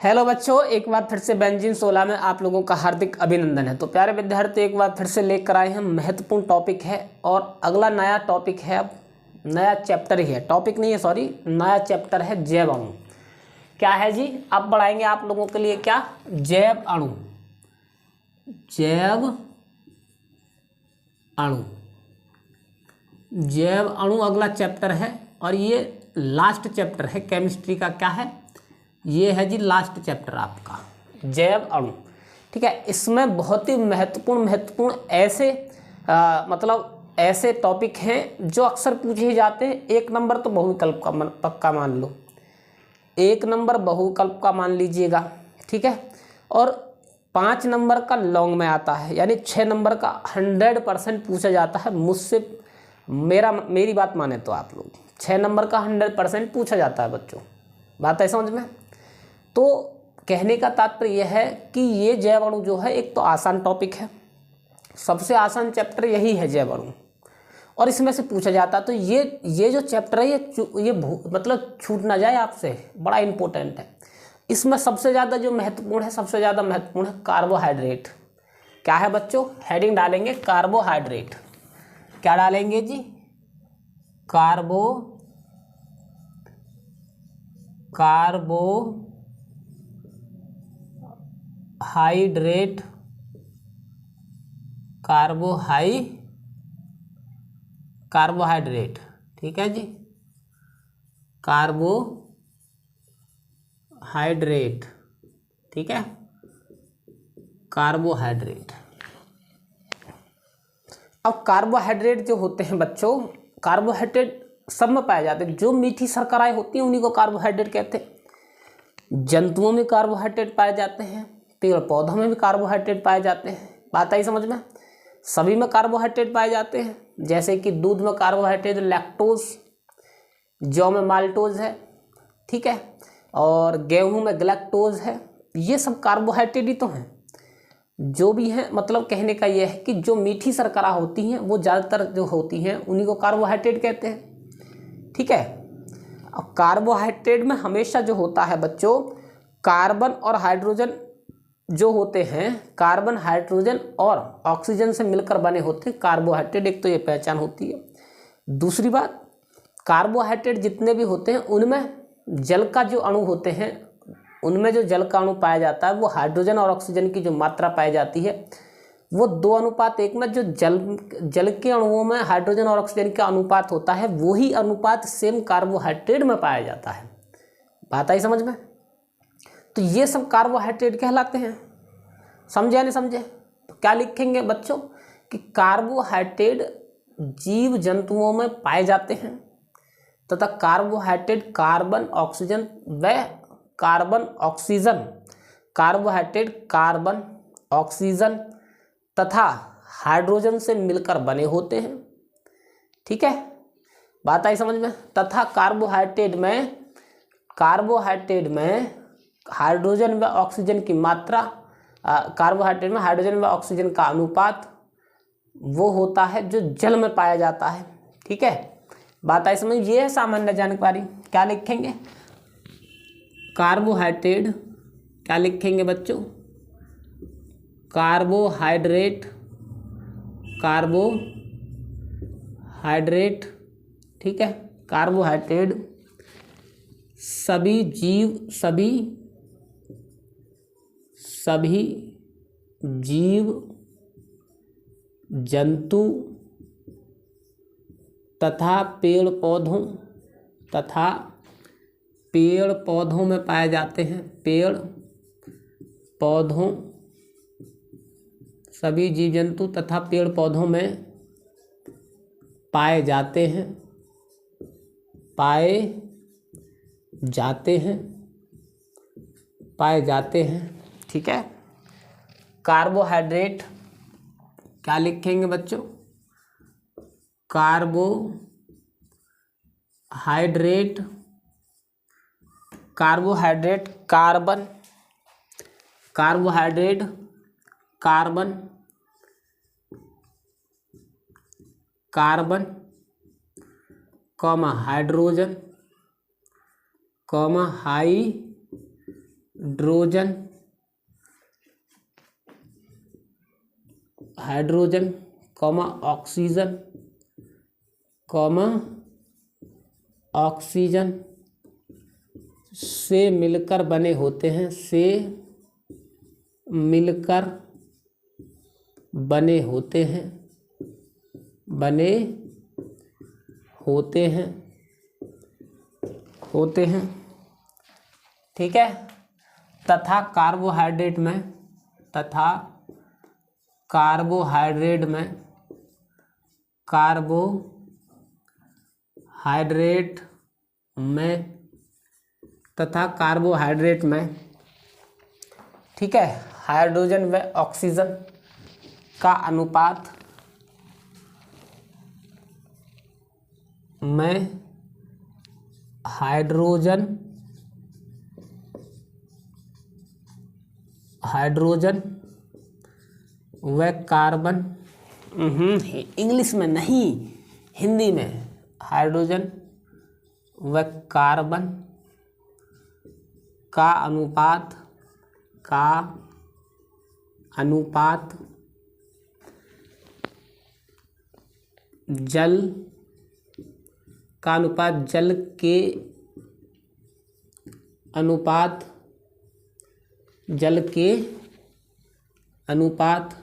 Hello बच्चों, एक बार फिर से बेंजीन 16 में आप लोगों का हार्दिक अभिनंदन है। तो प्यारे विद्यार्थी, एक बार फिर से लेकर आए हैं, महत्वपूर्ण टॉपिक है और अगला नया टॉपिक है। अब नया चैप्टर ही है, टॉपिक नहीं है, सॉरी, नया चैप्टर है जैव अणु। क्या है जी? अब बढ़ाएंगे आप लोगों के लिए क्या? जैव अणु। जैव अणु, जैव अणु अगला चैप्टर है और ये लास्ट चैप्टर है केमिस्ट्री का। क्या है ये? है जी लास्ट चैप्टर आपका जैव अणु। ठीक है, इसमें बहुत ही महत्वपूर्ण ऐसे मतलब ऐसे टॉपिक हैं जो अक्सर पूछे जाते हैं। एक नंबर तो बहुविकल्प का पक्का मान लो, एक नंबर बहुविकल्प का मान लीजिएगा। ठीक है, और 5 नंबर का लॉन्ग में आता है, यानी 6 नंबर का 100% पूछा जाता है मुझसे। मेरी बात माने तो आप लोग 6 नंबर का 100% पूछा जाता है बच्चों। बात है समझ में? तो कहने का तात्पर्य यह है कि ये जैव अणु जो है एक तो आसान टॉपिक है, सबसे आसान चैप्टर यही है जैव अणु, और इसमें से पूछा जाता है। तो ये जो चैप्टर है ये मतलब छूट ना जाए आपसे, बड़ा इंपॉर्टेंट है। इसमें सबसे ज़्यादा जो महत्वपूर्ण है, सबसे ज़्यादा महत्वपूर्ण है कार्बोहाइड्रेट। क्या है बच्चों? हेडिंग डालेंगे कार्बोहाइड्रेट। क्या डालेंगे जी? कार्बोहाइड्रेट। कार्बोहाइड्रेट, ठीक है जी, कार्बोहाइड्रेट। ठीक है, कार्बोहाइड्रेट। अब कार्बोहाइड्रेट जो होते हैं बच्चों, कार्बोहाइड्रेट सब में पाए जाते हैं। जो मीठी शर्कराएं होती हैं उन्हीं को कार्बोहाइड्रेट कहते हैं। जंतुओं में कार्बोहाइड्रेट पाए जाते हैं, पेड़ पौधों में भी कार्बोहाइड्रेट पाए जाते हैं। बात आई समझ में? सभी में कार्बोहाइड्रेट पाए जाते हैं, जैसे कि दूध में कार्बोहाइड्रेट लैक्टोज, जौ में माल्टोज है, ठीक है, और गेहूं में ग्लैक्टोज है। ये सब कार्बोहाइड्रेट ही तो हैं जो भी हैं। मतलब कहने का यह है कि जो मीठी शर्करा होती हैं वो ज़्यादातर जो होती हैं उन्हीं को कार्बोहाइड्रेट कहते हैं। ठीक है, अब कार्बोहाइड्रेट में हमेशा जो होता है बच्चों, कार्बन और हाइड्रोजन जो होते हैं, कार्बन हाइड्रोजन और ऑक्सीजन से मिलकर बने होते हैं कार्बोहाइड्रेट। एक तो ये पहचान होती है। दूसरी बात, कार्बोहाइड्रेट जितने भी होते हैं उनमें जल का जो अणु होते हैं, उनमें जो जल का अणु पाया जाता है वो हाइड्रोजन और ऑक्सीजन की जो मात्रा पाई जाती है वो 2:1 में जो जल के अणुओं में हाइड्रोजन और ऑक्सीजन का अनुपात होता है, वही अनुपात सेम कार्बोहाइड्रेट में पाया जाता है। बात आई समझ में? तो ये सब कार्बोहाइड्रेट कहलाते हैं। समझे या नहीं समझे? तो क्या लिखेंगे बच्चों कि कार्बोहाइड्रेट जीव जंतुओं में पाए जाते हैं तथा कार्बोहाइड्रेट कार्बन ऑक्सीजन व carbon oxygen, carbohydrate carbon oxygen तथा हाइड्रोजन से मिलकर बने होते हैं। ठीक है, बात आई समझ में? तथा कार्बोहाइड्रेट में हाइड्रोजन व ऑक्सीजन की मात्रा, कार्बोहाइड्रेट में हाइड्रोजन व ऑक्सीजन का अनुपात वो होता है जो जल में पाया जाता है। ठीक है, बात आई समझ? ये है सामान्य जानकारी। क्या लिखेंगे? कार्बोहाइड्रेट, क्या लिखेंगे बच्चों? कार्बोहाइड्रेट, ठीक है, कार्बोहाइड्रेट सभी जीव जंतु तथा पेड़ पौधों में पाए जाते हैं। सभी जीव जंतु तथा पेड़ पौधों में पाए जाते हैं। ठीक है, कार्बोहाइड्रेट क्या लिखेंगे बच्चों? Carbohydrate carbon hydrogen hydrogen hydrogen comma oxygen से मिलकर बने होते हैं, बने होते हैं, ठीक है। तथा कार्बोहाइड्रेट में ठीक है, हाइड्रोजन व ऑक्सीजन का अनुपात में हाइड्रोजन व कार्बन, इंग्लिश में नहीं हिंदी में, हाइड्रोजन व कार्बन का अनुपात जल के अनुपात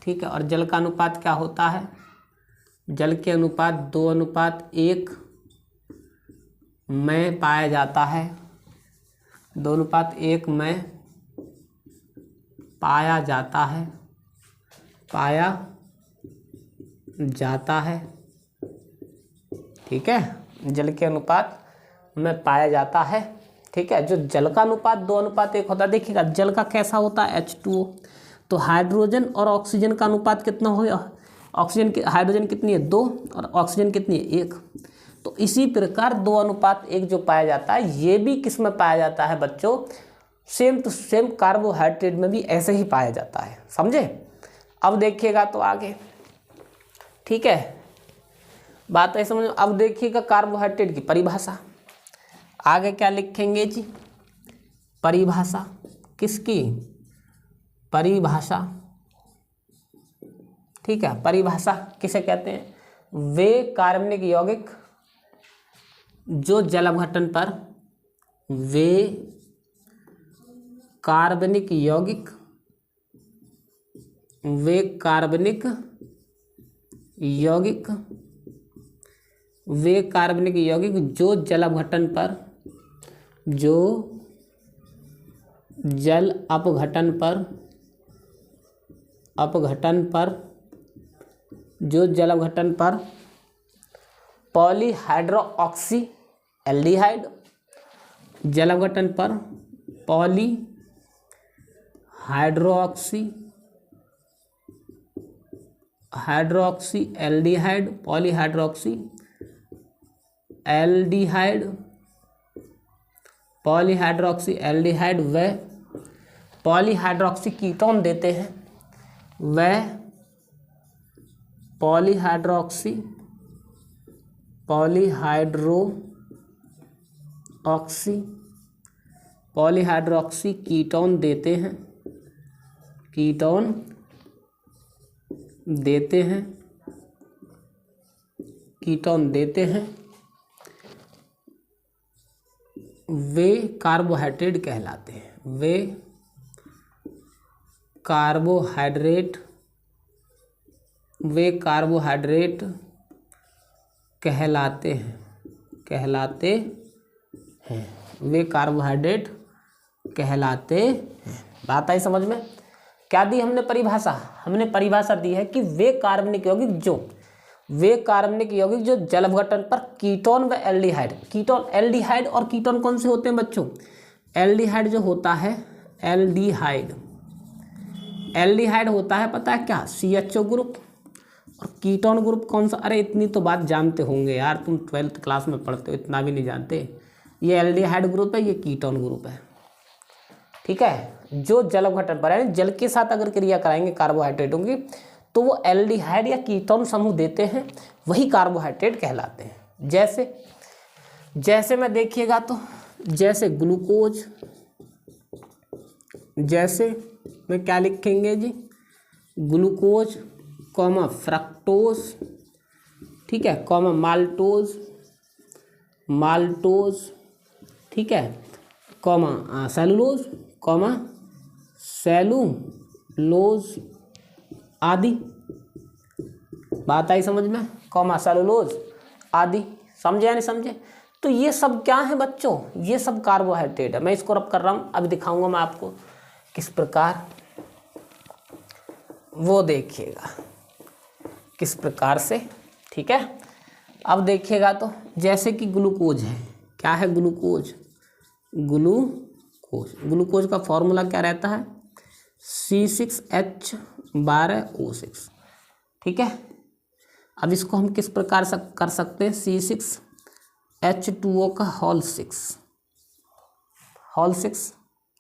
ठीक है। और जल का अनुपात क्या होता है? जल के अनुपात 2:1 में पाया जाता है, 2:1 में पाया जाता है, ठीक है। जल के अनुपात में पाया जाता है, ठीक है। जो जल का अनुपात 2:1 होता है, देखिएगा जल का कैसा होता है H2O, तो हाइड्रोजन और ऑक्सीजन का अनुपात कितना हो गया? हाइड्रोजन कितनी है 2 और ऑक्सीजन कितनी है 1। तो इसी प्रकार 2:1 जो पाया जाता है, ये भी किस में पाया जाता है बच्चों? सेम टू सेम कार्बोहाइड्रेट में भी ऐसे ही पाया जाता है, समझे। अब देखिएगा तो आगे, ठीक है, बात है समझ। अब देखिएगा कार्बोहाइड्रेट की परिभाषा, आगे क्या लिखेंगे जी? परिभाषा किसकी? परिभाषा, ठीक है। परिभाषा किसे कहते हैं? वे कार्बनिक यौगिक जो जल अपघटन पर, वे कार्बनिक यौगिक जो जल अपघटन पर, पॉलीहाइड्रोऑक्सी एल्डिहाइड, जल अपघटन पर पॉलीहाइड्रोऑक्सी एल्डिहाइड, पॉलीहाइड्रोऑक्सी एल्डिहाइड व पॉलीहाइड्रोऑक्सी कीटोन देते हैं, व पॉलीहाइड्रोऑक्सी कीटोन देते हैं, वे कार्बोहाइड्रेट कहलाते हैं, वे कार्बोहाइड्रेट कहलाते हैं, वे कार्बोहाइड्रेट कहलाते हैं। बात आई समझ में? क्या दी हमने परिभाषा? हमने परिभाषा दी है कि वे कार्बनिक यौगिक जो जल अपघटन पर कीटोन व एल्डिहाइड, कीटोन एल्डिहाइड और कीटोन कौन से होते हैं बच्चों? एल्डिहाइड जो होता है, एल्डिहाइड होता है पता है क्या? CHO group. और कीटोन ग्रुप कौन सा? अरे इतनी तो बात जानते होंगे यार, तुम 12th क्लास में पढ़ते हो, इतना भी नहीं जानते। ये एल्डिहाइड ग्रुप है, ये कीटोन ग्रुप है, ठीक है। जो जल अपघटन पर यानी जल के साथ अगर क्रिया कराएंगे कार्बोहाइड्रेटों की, तो वो एल्डिहाइड या कीटोन समूह देते हैं, वही कार्बोहाइड्रेट कहलाते हैं। जैसे में देखिएगा तो, जैसे ग्लूकोज, जैसे में क्या लिखेंगे जी, ग्लूकोज कॉमा फ्रक्टोज, ठीक है, कॉमा माल्टोज, ठीक है, कॉमा सेलुलोज, कॉमा सेलुलोज आदि। बात आई समझ में, कॉमा सेलुलोज आदि। समझे या नहीं समझे? तो ये सब क्या है बच्चों, ये सब कार्बोहाइड्रेट है। मैं इसको रब कर रहा हूँ, अभी दिखाऊंगा मैं आपको किस प्रकार, वो देखिएगा किस प्रकार से, ठीक है। अब देखिएगा तो जैसे कि ग्लूकोज है, क्या है ग्लूकोज, ग्लूकोज का फॉर्मूला क्या रहता है, C6H12O6, ठीक है। अब इसको हम किस प्रकार से कर सकते हैं, C6H2O का होल 6,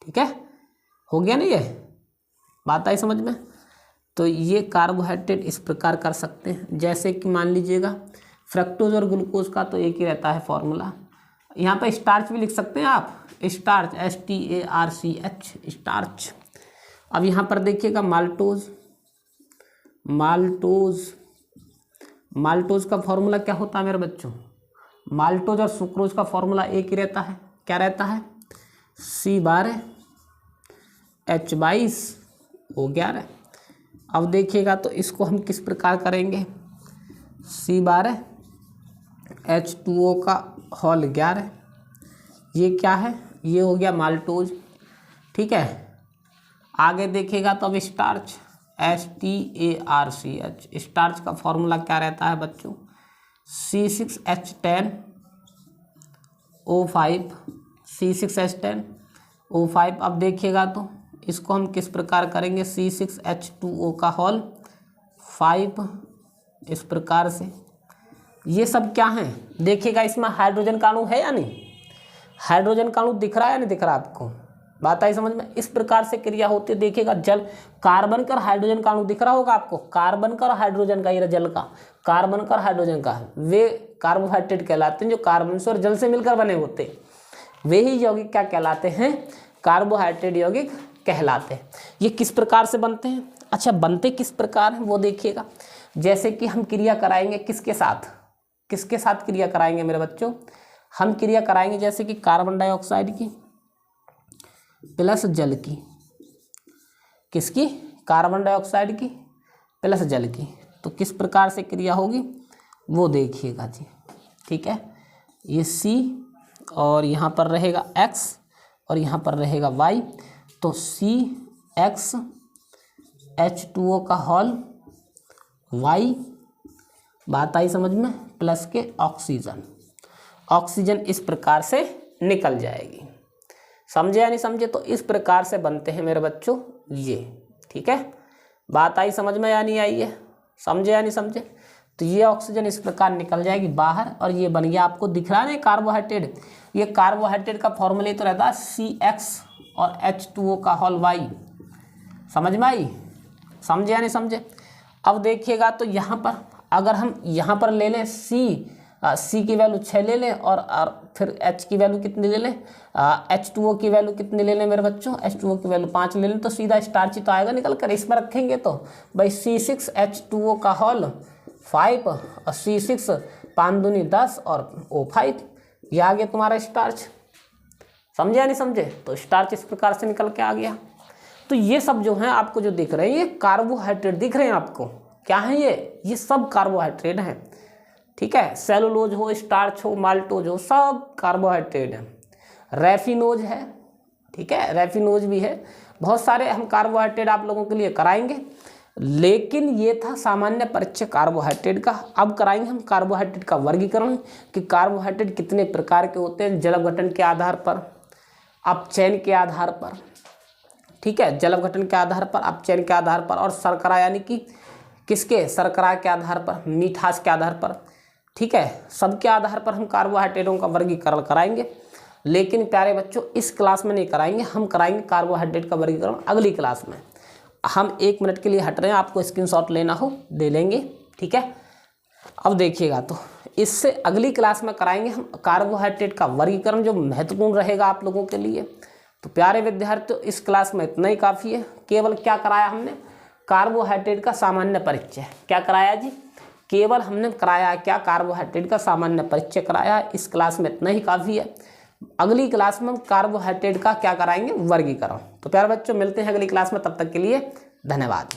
ठीक है, हो गया ना, ये बात आई समझ में। तो ये कार्बोहाइड्रेट इस प्रकार कर सकते हैं, जैसे कि मान लीजिएगा फ्रक्टोज और ग्लूकोज का तो एक ही रहता है फॉर्मूला। यहाँ पे स्टार्च भी लिख सकते हैं आप, स्टार्च STARCH, स्टार्च। अब यहाँ पर देखिएगा माल्टोज का फॉर्मूला क्या होता है मेरे बच्चों, माल्टोज और सुक्रोज का फॉर्मूला एक ही रहता है, क्या रहता है, C12H22O11। अब देखिएगा तो इसको हम किस प्रकार करेंगे, C12H2O का होल 11, ये क्या है, ये हो गया माल्टोज, ठीक है। आगे देखिएगा तो अब स्टार्च STARCH, स्टार्च का फॉर्मूला क्या रहता है बच्चों, C6H10O5। अब देखिएगा तो इसको हम किस प्रकार करेंगे, C6H2O का होल 5, इस प्रकार से। ये सब क्या है देखिएगा, इसमें हाइड्रोजन का अणु है या नहीं, हाइड्रोजन का अणु दिख रहा है या नहीं दिख रहा आपको, बात आई समझ में। इस प्रकार से क्रिया होती है, देखिएगा जल, कार्बन का हाइड्रोजन का अणु दिख रहा होगा आपको, कार्बन का हाइड्रोजन का, ये जल का कार्बन का हाइड्रोजन का, वे कार्बोहाइड्रेट कहलाते हैं, जो कार्बन से और जल से मिलकर बने होते हैं, वे ही यौगिक क्या कहलाते हैं, कार्बोहाइड्रेट यौगिक कहलाते हैं। ये किस प्रकार से बनते हैं, अच्छा बनते किस प्रकार हैं वो देखिएगा। जैसे कि हम क्रिया कराएंगे किसके साथ क्रिया कराएंगे मेरे बच्चों, हम क्रिया कराएंगे जैसे कि कार्बन डाइऑक्साइड की प्लस जल की, किसकी, कार्बन डाइऑक्साइड की प्लस जल की। तो किस प्रकार से क्रिया होगी वो देखिएगा जी, ठीक है। ये C और यहाँ पर रहेगा X और यहाँ पर रहेगा Y, तो CXH2O का होल Y, बात आई समझ में, प्लस के ऑक्सीजन इस प्रकार से निकल जाएगी। समझे या नहीं समझे? तो इस प्रकार से बनते हैं मेरे बच्चों ये, ठीक है। बात आई समझ में या नहीं आई है, समझे या नहीं समझे? तो ये ऑक्सीजन इस प्रकार निकल जाएगी बाहर और ये बन गया, आपको दिख रहा है कार्बोहाइड्रेट। ये कार्बोहाइड्रेट का फॉर्मूला तो रहता है CX और H2O का होल Y। समझ में आई, समझे या नहीं समझे? अब देखिएगा तो यहाँ पर अगर हम यहाँ पर ले लें C की वैल्यू 6 ले लें और फिर H की वैल्यू कितनी ले लें, H2O की वैल्यू कितनी ले लें मेरे बच्चों, H2O की वैल्यू 5 ले लें, तो सीधा स्टार्च ही तो आएगा निकल कर। इसमें रखेंगे तो भाई C6H2O का होल 5 और C6 5 दूनी 10 और O5, ये आ गया तुम्हारा स्टार्च। समझे या नहीं समझे? तो स्टार्च इस प्रकार से निकल के आ गया। तो ये सब जो है आपको जो दिख रहे हैं ये कार्बोहाइड्रेट दिख रहे हैं आपको, क्या है ये सब कार्बोहाइड्रेट हैं, ठीक है। सेलुलोज हो, स्टार्च हो, माल्टोज हो, सब कार्बोहाइड्रेट है। रैफिनोज है, ठीक है, रैफिनोज भी है। बहुत सारे हम कार्बोहाइड्रेट आप लोगों के लिए कराएंगे, लेकिन ये था सामान्य परिचय कार्बोहाइड्रेट का। अब कराएंगे हम कार्बोहाइड्रेट का वर्गीकरण कि कार्बोहाइड्रेट कितने प्रकार के होते हैं, जल गठन के आधार पर, अपचयन के आधार पर, ठीक है, जल गठन के आधार पर, अपचयन के आधार पर, और शर्करा यानी कि किसके, शर्करा के आधार पर, मीठास के आधार पर, ठीक है, सबके आधार पर हम कार्बोहाइड्रेटों का वर्गीकरण कराएंगे। लेकिन प्यारे बच्चों इस क्लास में नहीं कराएंगे, हम कराएंगे कार्बोहाइड्रेट का वर्गीकरण अगली क्लास में। हम 1 मिनट के लिए हट रहे हैं, आपको स्क्रीनशॉट लेना हो ले लेंगे, ठीक है। अब देखिएगा तो इससे अगली क्लास में कराएंगे हम कार्बोहाइड्रेट का वर्गीकरण, जो महत्वपूर्ण रहेगा आप लोगों के लिए। तो प्यारे विद्यार्थियों, इस क्लास में इतना ही काफ़ी है। केवल क्या कराया हमने, कार्बोहाइड्रेट का सामान्य परिचय। क्या कराया जी, केवल हमने कराया क्या, कार्बोहाइड्रेट का सामान्य परिचय कराया। इस क्लास में इतना ही काफ़ी है। अगली क्लास में हम कार्बोहाइड्रेट का क्या कराएंगे, वर्गीकरण। तो प्यारे बच्चों, मिलते हैं अगली क्लास में, तब तक के लिए धन्यवाद।